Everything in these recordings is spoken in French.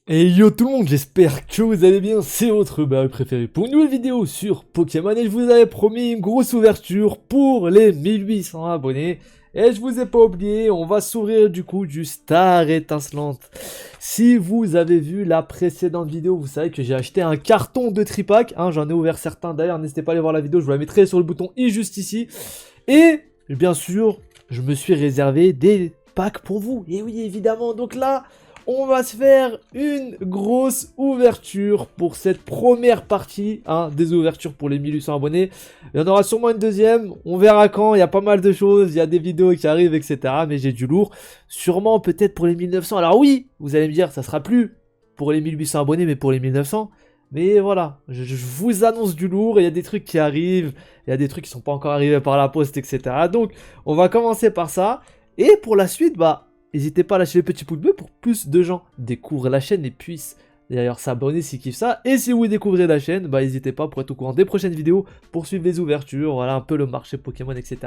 Et yo tout le monde, j'espère que vous allez bien, c'est votre barbe préféré pour une nouvelle vidéo sur Pokémon et je vous avais promis une grosse ouverture pour les 1800 abonnés. Et je vous ai pas oublié, on va s'ouvrir du coup du Star étincelante. Si vous avez vu la précédente vidéo, vous savez que j'ai acheté un carton de tripack, hein, j'en ai ouvert certains d'ailleurs, n'hésitez pas à aller voir la vidéo, je vous la mettrai sur le bouton i juste ici. Et bien sûr, je me suis réservé des packs pour vous, et oui évidemment, donc là... On va se faire une grosse ouverture pour cette première partie, hein, des ouvertures pour les 1800 abonnés. Il y en aura sûrement une deuxième, on verra quand, il y a pas mal de choses, il y a des vidéos qui arrivent, etc. Mais j'ai du lourd, sûrement peut-être pour les 1900. Alors oui, vous allez me dire, ça sera plus pour les 1800 abonnés, mais pour les 1900. Mais voilà, je vous annonce du lourd, il y a des trucs qui arrivent, il y a des trucs qui sont pas encore arrivés par la poste, etc. Donc, on va commencer par ça. Et pour la suite, bah... n'hésitez pas à lâcher le petit pouce bleu pour que plus de gens découvrent la chaîne et puissent d'ailleurs s'abonner s'ils kiffent ça. Et si vous découvrez la chaîne, bah n'hésitez pas pour être au courant des prochaines vidéos, pour suivre les ouvertures, voilà un peu le marché Pokémon, etc.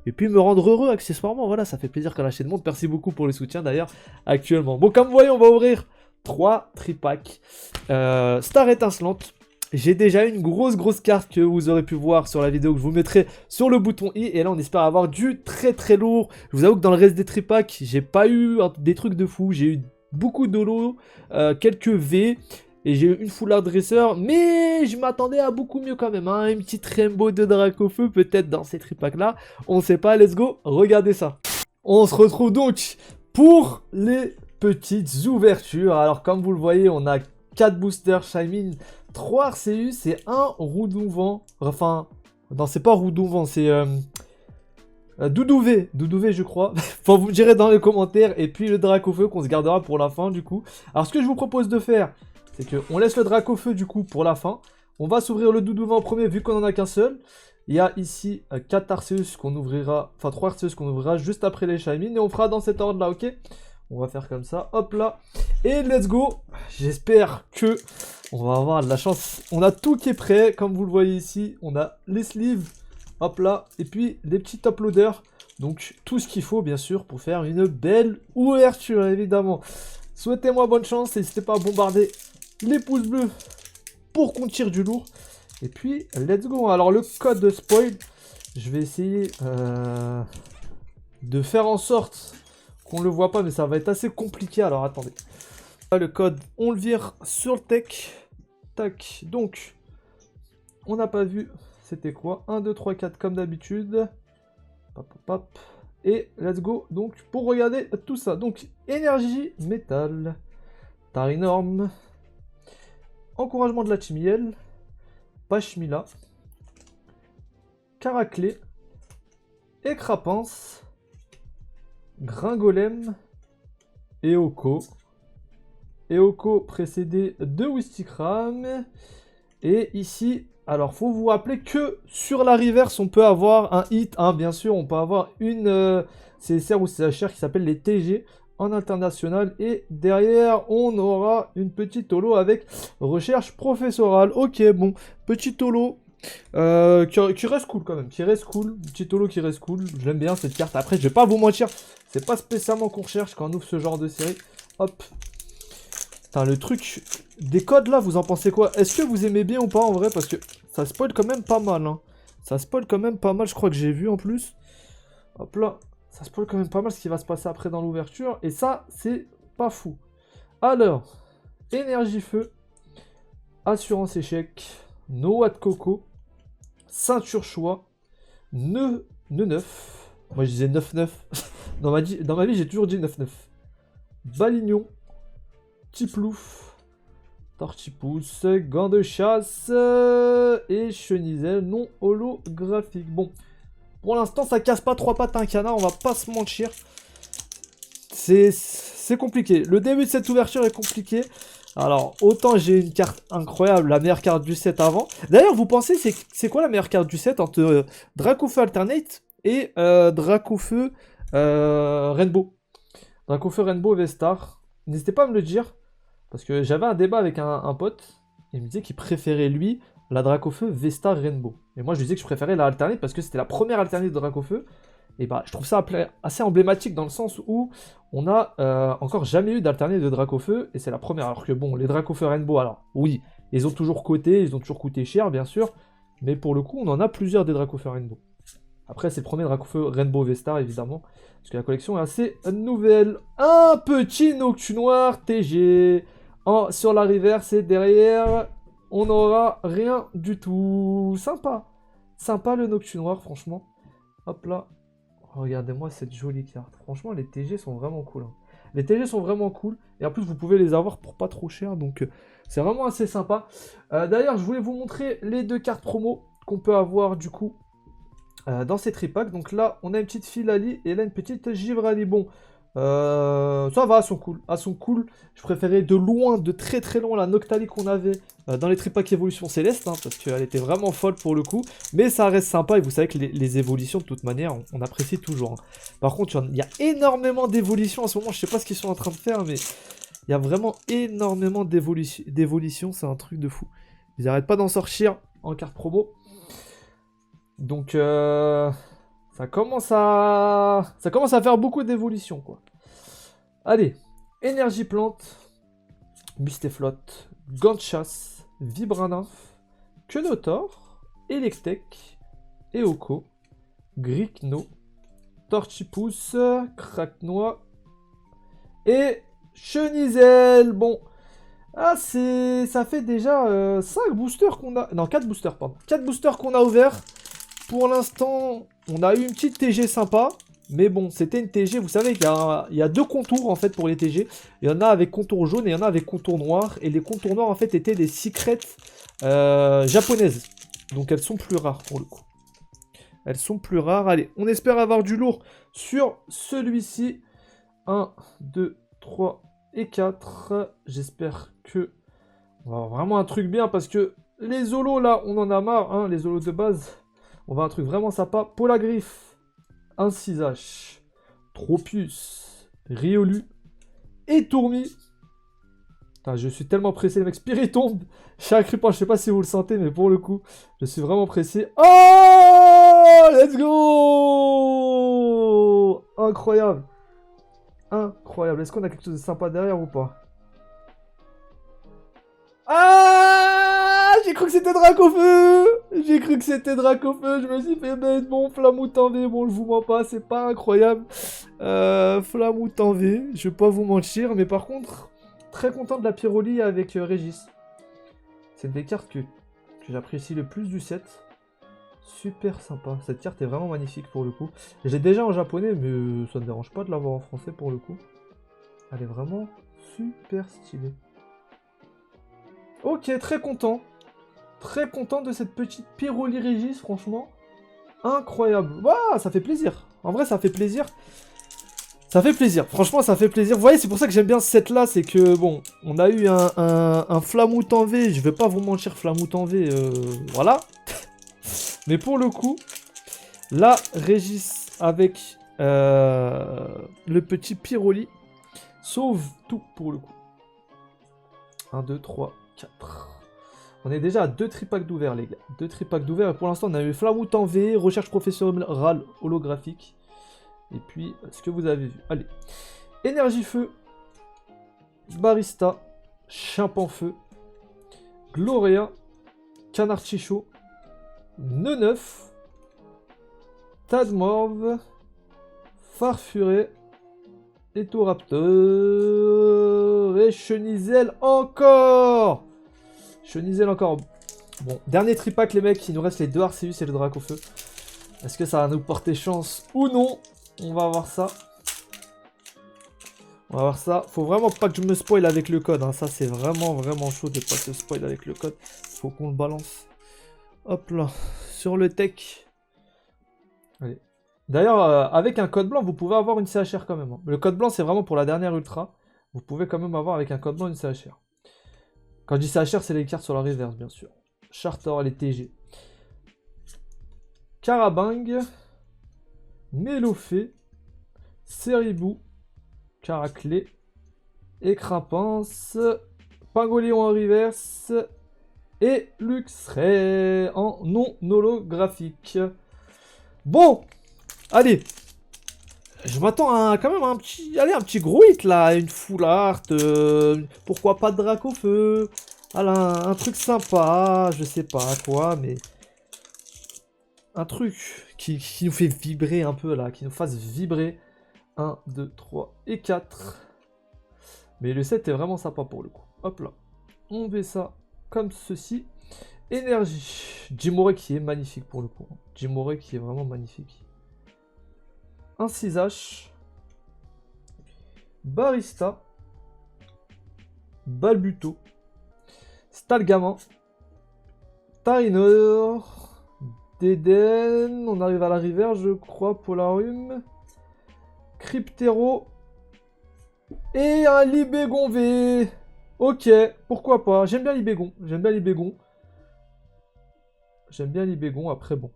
Et puis me rendre heureux accessoirement, voilà, ça fait plaisir quand la chaîne monte. Merci beaucoup pour le soutien d'ailleurs actuellement. Bon, comme vous voyez, on va ouvrir 3 tripacks Star étincelante. J'ai déjà une grosse carte que vous aurez pu voir sur la vidéo que je vous mettrai sur le bouton i. Et là, on espère avoir du très lourd. Je vous avoue que dans le reste des tripacks, j'ai pas eu des trucs de fou. J'ai eu beaucoup d'holo, quelques V. Et j'ai eu une foulard dresseur. Mais je m'attendais à beaucoup mieux quand même. Hein. Une petite rainbow de Dracofeu peut-être dans ces tripacks-là. On sait pas, let's go. Regardez ça. On se retrouve donc pour les petites ouvertures. Alors, comme vous le voyez, on a 4 boosters Shaymin, 3 Arceus et 1 Roudouvent. Enfin, non, c'est pas Roudouvent, c'est Doudouvé. Doudouvé, je crois. Enfin, vous me direz dans les commentaires. Et puis le Dracofeu qu'on se gardera pour la fin, du coup. Alors, ce que je vous propose de faire, c'est qu'on laisse le Dracofeu, du coup, pour la fin. On va s'ouvrir le Doudouvé en premier, vu qu'on en a qu'un seul. Il y a ici 4 Arceus qu'on ouvrira, enfin 3 Arceus qu'on ouvrira juste après les Shaymin. Et on fera dans cet ordre-là, ok? On va faire comme ça, hop là. Et let's go. J'espère que on va avoir de la chance. On a tout qui est prêt, comme vous le voyez ici. On a les sleeves, hop là. Et puis les petits top loaders. Donc tout ce qu'il faut, bien sûr, pour faire une belle ouverture, évidemment. Souhaitez-moi bonne chance. N'hésitez pas à bombarder les pouces bleus pour qu'on tire du lourd. Et puis, let's go. Alors le code de spoil, je vais essayer de faire en sorte... on le voit pas, mais ça va être assez compliqué. Alors attendez. Le code, on le vire sur le tech. Tac. Donc, on n'a pas vu. C'était quoi? 1, 2, 3, 4 comme d'habitude. Hop, hop, hop. Et let's go. Donc, pour regarder tout ça. Donc, énergie, métal. Tarinorm. Encouragement de la Chimiel. Pachmila. Caraclé. Écrapance. Gringolem. Eoko. Eoko précédé de Wistikram. Et ici, alors faut vous rappeler que sur la reverse, on peut avoir un hit. Hein, bien sûr, on peut avoir une CSR ou CHR qui s'appelle les TG en international. Et derrière, on aura une petite holo avec recherche professorale. Ok, bon, petit holo. Qui reste cool quand même, qui reste cool, petit holo qui reste cool, je l'aime bien cette carte. Après je vais pas vous mentir, c'est pas spécialement qu'on recherche quand on ouvre ce genre de série. Hop. Putain, le truc des codes là, vous en pensez quoi? Est-ce que vous aimez bien ou pas en vrai? Parce que ça spoil quand même pas mal, hein. Ça spoil quand même pas mal, je crois que j'ai vu en plus. Hop là, ça spoil quand même pas mal ce qui va se passer après dans l'ouverture. Et ça, c'est pas fou. Alors, énergie feu, assurance échec, noix de coco, ceinture choix, nœud 9. Moi je disais 9-9. Dans ma vie, j'ai toujours dit 9-9. Balignon, Tiplouf, Tortipousse, gants de chasse et cheniselle non holographique. Bon, pour l'instant, ça casse pas 3 pattes à un canard, on va pas se mentir. C'est compliqué. Le début de cette ouverture est compliqué. Alors, autant j'ai une carte incroyable, la meilleure carte du set avant. D'ailleurs, vous pensez, c'est quoi la meilleure carte du set entre Dracofeu Alternate et Dracofeu Rainbow? Dracofeu Rainbow Vestar. N'hésitez pas à me le dire, parce que j'avais un débat avec un pote. Il me disait qu'il préférait, lui, la Dracofeu Vestar Rainbow. Et moi, je lui disais que je préférais la Alternate parce que c'était la première Alternate de Dracofeu. Et bah, je trouve ça assez emblématique dans le sens où on a encore jamais eu d'alterné de Dracofeu, et c'est la première. Alors que bon, les Dracofeu Rainbow, alors oui, ils ont toujours coté, ils ont toujours coûté cher, bien sûr, mais pour le coup, on en a plusieurs des Dracofeu Rainbow. Après, c'est le premier Dracofeu Rainbow V-Star, évidemment, parce que la collection est assez nouvelle. Un petit Noctu Noir TG sur la reverse, et derrière, on n'aura rien du tout. Sympa. Sympa le Noctu Noir, franchement. Hop là. Regardez-moi cette jolie carte. Franchement, les TG sont vraiment cool. Hein. Les TG sont vraiment cool. Et en plus, vous pouvez les avoir pour pas trop cher. Donc, c'est vraiment assez sympa. D'ailleurs, je voulais vous montrer les 2 cartes promo qu'on peut avoir, du coup, dans ces tripacks. Donc là, on a une petite Filali et là, une petite Givrali. Bon, ça va, elles sont cool. Elles sont cool. Je préférais de loin, de très très loin, la Noctali qu'on avait dans les tripacks évolution céleste, hein, parce qu'elle était vraiment folle pour le coup. Mais ça reste sympa et vous savez que les évolutions, de toute manière, on apprécie toujours. Hein. Par contre, il y a énormément d'évolutions en ce moment. Je sais pas ce qu'ils sont en train de faire, mais il y a vraiment énormément d'évolutions. C'est un truc de fou. Ils n'arrêtent pas d'en sortir en carte promo. Donc, ça commence à faire beaucoup d'évolutions, quoi. Allez, Énergie Plante, Mustéflotte, Gant de Chasse, Vibranymph, Quenotor, Electek, Eoko, Grickno, Torchipousse, Craquenois et Chenizel. Bon, ça fait déjà 5 boosters qu'on a... Non, 4 boosters, pardon. 4 boosters qu'on a ouverts. Pour l'instant, on a eu une petite TG sympa. Mais bon, c'était une TG. Vous savez qu'il y a 2 contours en fait pour les TG. Il y en a avec contour jaune et il y en a avec contour noir. Et les contours noirs en fait étaient des secrets japonaises. Donc elles sont plus rares pour le coup. Elles sont plus rares. Allez, on espère avoir du lourd sur celui-ci. 1, 2, 3 et 4. J'espère que on va avoir vraiment un truc bien parce que les holos là, on en a marre. Hein, les holos de base. On va un truc vraiment sympa. Polagriffe, un 6H, Tropius, Riolu et Tourmi. Putain, je suis tellement pressé, le mec. Spiritombe, Chakripan, je sais pas si vous le sentez, mais pour le coup, je suis vraiment pressé. Oh, let's go! Incroyable. Incroyable. Est-ce qu'on a quelque chose de sympa derrière ou pas? Ah! J'ai cru que c'était Dracofeu! J'ai cru que c'était Dracofeu, je me suis fait mettre mon Flamout en V. Bon, je vous mens pas, c'est pas incroyable. Flamout en V, je vais pas vous mentir, mais par contre, très content de la Pyroli avec Régis. C'est une des cartes que j'apprécie le plus du set. Super sympa, cette carte est vraiment magnifique pour le coup. J'ai déjà en japonais, mais ça ne dérange pas de l'avoir en français pour le coup. Elle est vraiment super stylée. Ok, très content. Très content de cette petite Pyroli Régis, franchement. Incroyable. Waouh, ça fait plaisir. En vrai, ça fait plaisir. Ça fait plaisir. Franchement, ça fait plaisir. Vous voyez, c'est pour ça que j'aime bien ce set-là. C'est que, bon, on a eu un Flamout en V. Je vais pas vous mentir, Flamout en V, voilà. Mais pour le coup, là, Régis avec le petit Pyroli sauve tout pour le coup. 1, 2, 3, 4. On est déjà à 2 tripacks d'ouvert, les gars. 2 tripacks d'ouvert. Et pour l'instant, on a eu Flamout en V, recherche professionnelle holographique. Et puis, ce que vous avez vu. Allez. Énergie Feu. Barista. Chimpan Feu. Gloria. Canard Chicho. Neneuf. Tadmorve. Farfuré. Etoraptor. Et Chenizel encore. Chenizel encore. Bon, dernier tripack les mecs, il nous reste les 2 Arceus et le Dracofeu. Est-ce que ça va nous porter chance ou non? On va voir ça. On va voir ça. Faut vraiment pas que je me spoil avec le code. Hein. Ça c'est vraiment chaud de pas se spoil avec le code. Faut qu'on le balance. Hop là. Sur le tech. Allez. D'ailleurs, avec un code blanc, vous pouvez avoir une CHR quand même. Hein. Le code blanc c'est vraiment pour la dernière ultra. Vous pouvez quand même avoir avec un code blanc une CHR. Quand je dis CHR, c'est les cartes sur la reverse, bien sûr. Charter, les TG. Carabang. Mélofée. Ceribou. Caraclé. Écrapince. Pingolion en reverse. Et Luxray en non holographique. Bon, allez, Je m'attends à quand même un petit... Allez, un petit gros hit, là. Une full art. Pourquoi pas de Dracofeu. Voilà, un truc sympa. Je sais pas quoi, mais... Un truc qui nous fait vibrer un peu, là. Qui nous fasse vibrer. 1, 2, 3 et 4. Mais le 7 est vraiment sympa pour le coup. Hop là. On fait ça comme ceci. Énergie. Jimore qui est magnifique pour le coup. Jimore qui est vraiment magnifique. Un 6H. Barista. Balbuto. Stalgamin. Tarinor. Deden. On arrive à la rivière, je crois. Polarium. Cryptero. Et un Libégon V. Ok, pourquoi pas. J'aime bien Libégon. J'aime bien Libégon. J'aime bien Libégon, après bon.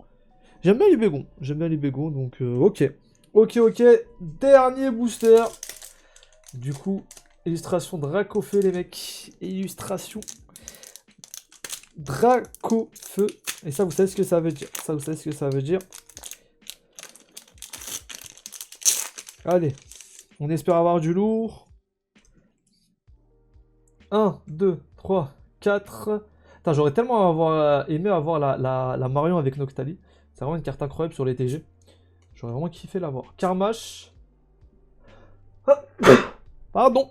J'aime bien Libégon. J'aime bien Libégon, donc ok. Ok. Dernier booster. Du coup, illustration Dracofeu, les mecs. Illustration Dracofeu. Et ça, vous savez ce que ça veut dire. Ça, vous savez ce que ça veut dire. Allez. On espère avoir du lourd. 1, 2, 3, 4. Putain, j'aurais tellement aimé avoir la Marion avec Noctali. C'est vraiment une carte incroyable sur les TG. J'aurais vraiment kiffé l'avoir. Karmash. Ah. Pardon.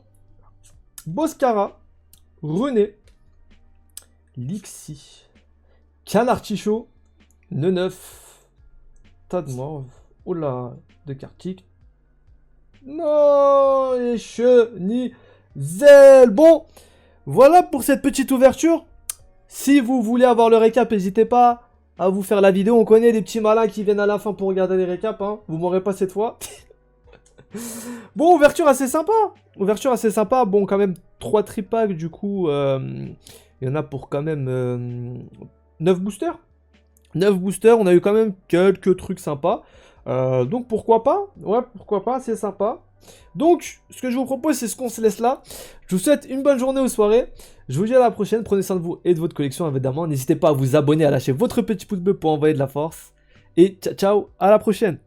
Boscara. René. Lixi. Canartichaud. Neneuf. Tadmorve. Oh là. De Kartik. Non, les chenilles. Bon, voilà pour cette petite ouverture. Si vous voulez avoir le récap, n'hésitez pas à vous faire la vidéo. On connaît les petits malins qui viennent à la fin pour regarder les récaps. Hein. Vous m'aurez pas cette fois. Bon, ouverture assez sympa. Ouverture assez sympa. Bon, quand même 3 tripacks du coup. Il y en a pour quand même 9 boosters. 9 boosters, on a eu quand même quelques trucs sympas. Donc pourquoi pas? Ouais, pourquoi pas, c'est sympa. Donc, ce que je vous propose, c'est ce qu'on se laisse là. Je vous souhaite une bonne journée ou soirée. Je vous dis à la prochaine. Prenez soin de vous et de votre collection, évidemment. N'hésitez pas à vous abonner, à lâcher votre petit pouce bleu pour envoyer de la force. Et ciao, ciao, à la prochaine.